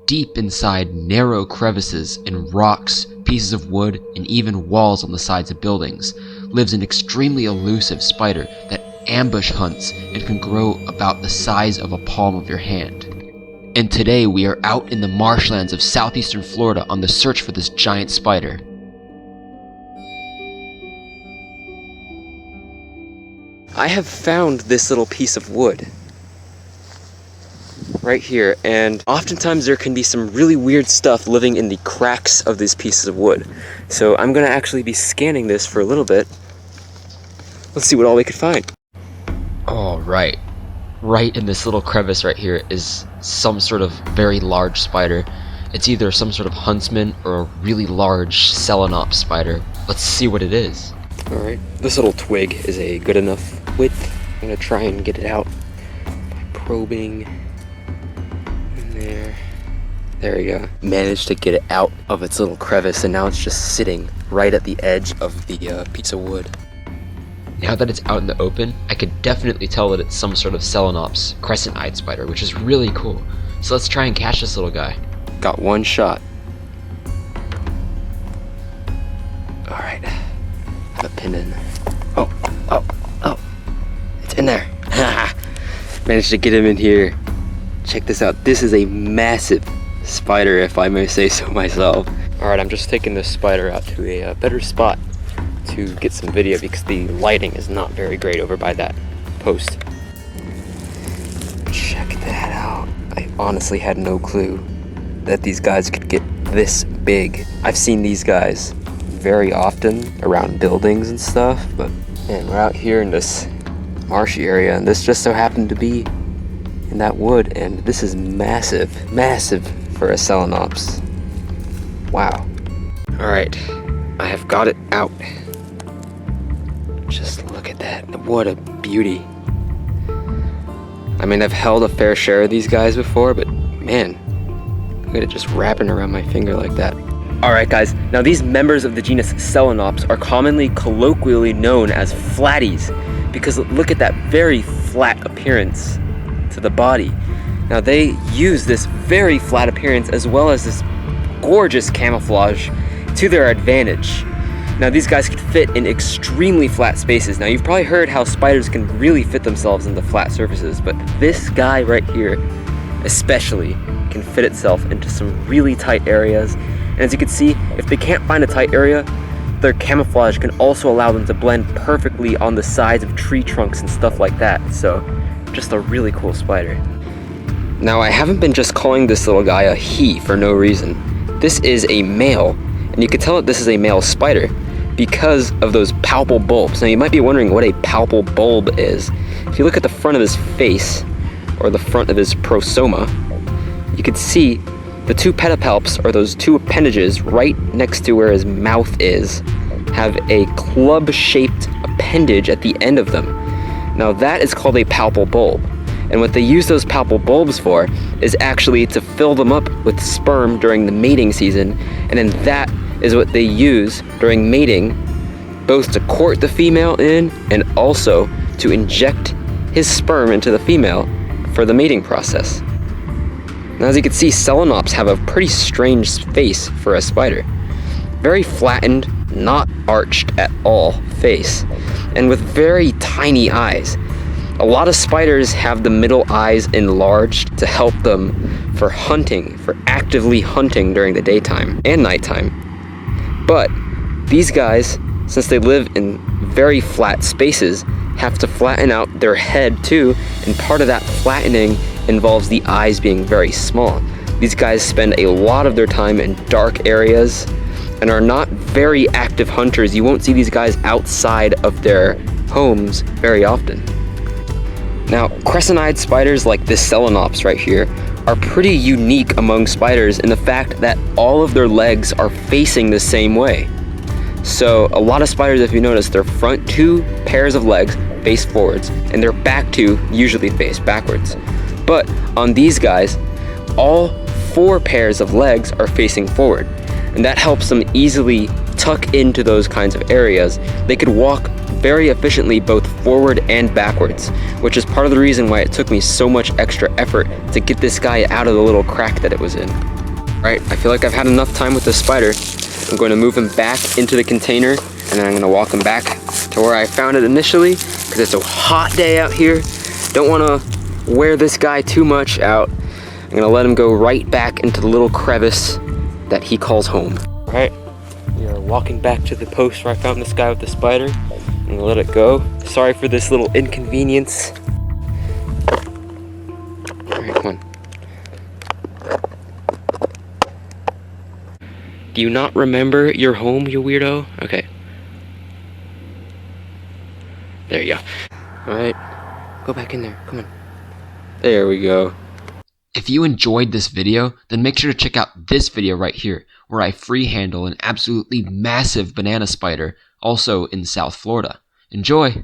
deep inside narrow crevices in rocks, pieces of wood, and even walls on the sides of buildings, lives an extremely elusive spider that ambush hunts and can grow about the size of a palm of your hand. And today we are out in the marshlands of southeastern Florida on the search for this giant spider. I have found this little piece of wood right here, and oftentimes there can be some really weird stuff living in the cracks of these pieces of wood. So I'm gonna actually be scanning this for a little bit. Let's see what all we could find. Oh, right in this little crevice right here is some sort of very large spider. It's either some sort of huntsman or a really large Selenops spider. Let's see what it is. Alright, this little twig is a good enough width. I'm gonna try and get it out by probing in there. There we go. Managed to get it out of its little crevice, and now it's just sitting right at the edge of the piece of wood. Now that it's out in the open, I could definitely tell that it's some sort of Selenops crescent-eyed spider, which is really cool. So let's try and catch this little guy. Got one shot. Alright. Have it pinned in. Oh. It's in there. Managed to get him in here. Check this out. This is a massive spider, if I may say so myself. Alright, I'm just taking this spider out to a better spot to get some video because the lighting is not very great over by that post. Check that out. I honestly had no clue that these guys could get this big. I've seen these guys very often around buildings and stuff, but man, we're out here in this marshy area, and this just so happened to be in that wood, and this is massive for a Selenops. Wow. Alright, I have got it out. Just look at that. What a beauty. I mean, I've held a fair share of these guys before, but man, look at it just wrapping around my finger like that. Alright guys, now these members of the genus Selenops are commonly colloquially known as flatties because look at that very flat appearance to the body. Now they use this very flat appearance as well as this gorgeous camouflage to their advantage. Now these guys could fit in extremely flat spaces. Now you've probably heard how spiders can really fit themselves into flat surfaces, but this guy right here especially can fit itself into some really tight areas. And as you can see, if they can't find a tight area, their camouflage can also allow them to blend perfectly on the sides of tree trunks and stuff like that. So just a really cool spider. Now I haven't been just calling this little guy a he for no reason. This is a male, and you can tell that this is a male spider because of those palpal bulbs. Now you might be wondering what a palpal bulb is. If you look at the front of his face, or the front of his prosoma, you can see the two pedipalps, or those two appendages right next to where his mouth is, have a club-shaped appendage at the end of them. Now that is called a palpal bulb. And what they use those palpal bulbs for is actually to fill them up with sperm during the mating season, and then that is what they use during mating, both to court the female in and also to inject his sperm into the female for the mating process. Now as you can see, Selenops have a pretty strange face for a spider. Very flattened, not arched at all face, and with very tiny eyes. A lot of spiders have the middle eyes enlarged to help them for hunting, for actively hunting during the daytime and nighttime. But these guys, since they live in very flat spaces, have to flatten out their head too, and part of that flattening involves the eyes being very small. These guys spend a lot of their time in dark areas and are not very active hunters. You won't see these guys outside of their homes very often. Now, crescent-eyed spiders like this Selenops right here are pretty unique among spiders in the fact that all of their legs are facing the same way. So a lot of spiders, if you notice, their front two pairs of legs face forwards and their back two usually face backwards. But on these guys, all four pairs of legs are facing forward, and that helps them easily tuck into those kinds of areas. They could walk very efficiently both forward and backwards, which is part of the reason why it took me so much extra effort to get this guy out of the little crack that it was in. Alright, I feel like I've had enough time with this spider. I'm going to move him back into the container, and then I'm going to walk him back to where I found it initially, because it's a hot day out here. Don't want to wear this guy too much out. I'm going to let him go right back into the little crevice that he calls home. Alright, we are walking back to the post where I found this guy with the spider. I'm going to let it go. Sorry for this little inconvenience. Alright, come on. Do you not remember your home, you weirdo? Okay. There you go. Alright, go back in there, come on. There we go. If you enjoyed this video, then make sure to check out this video right here, where I free handle an absolutely massive banana spider, also in South Florida. Enjoy!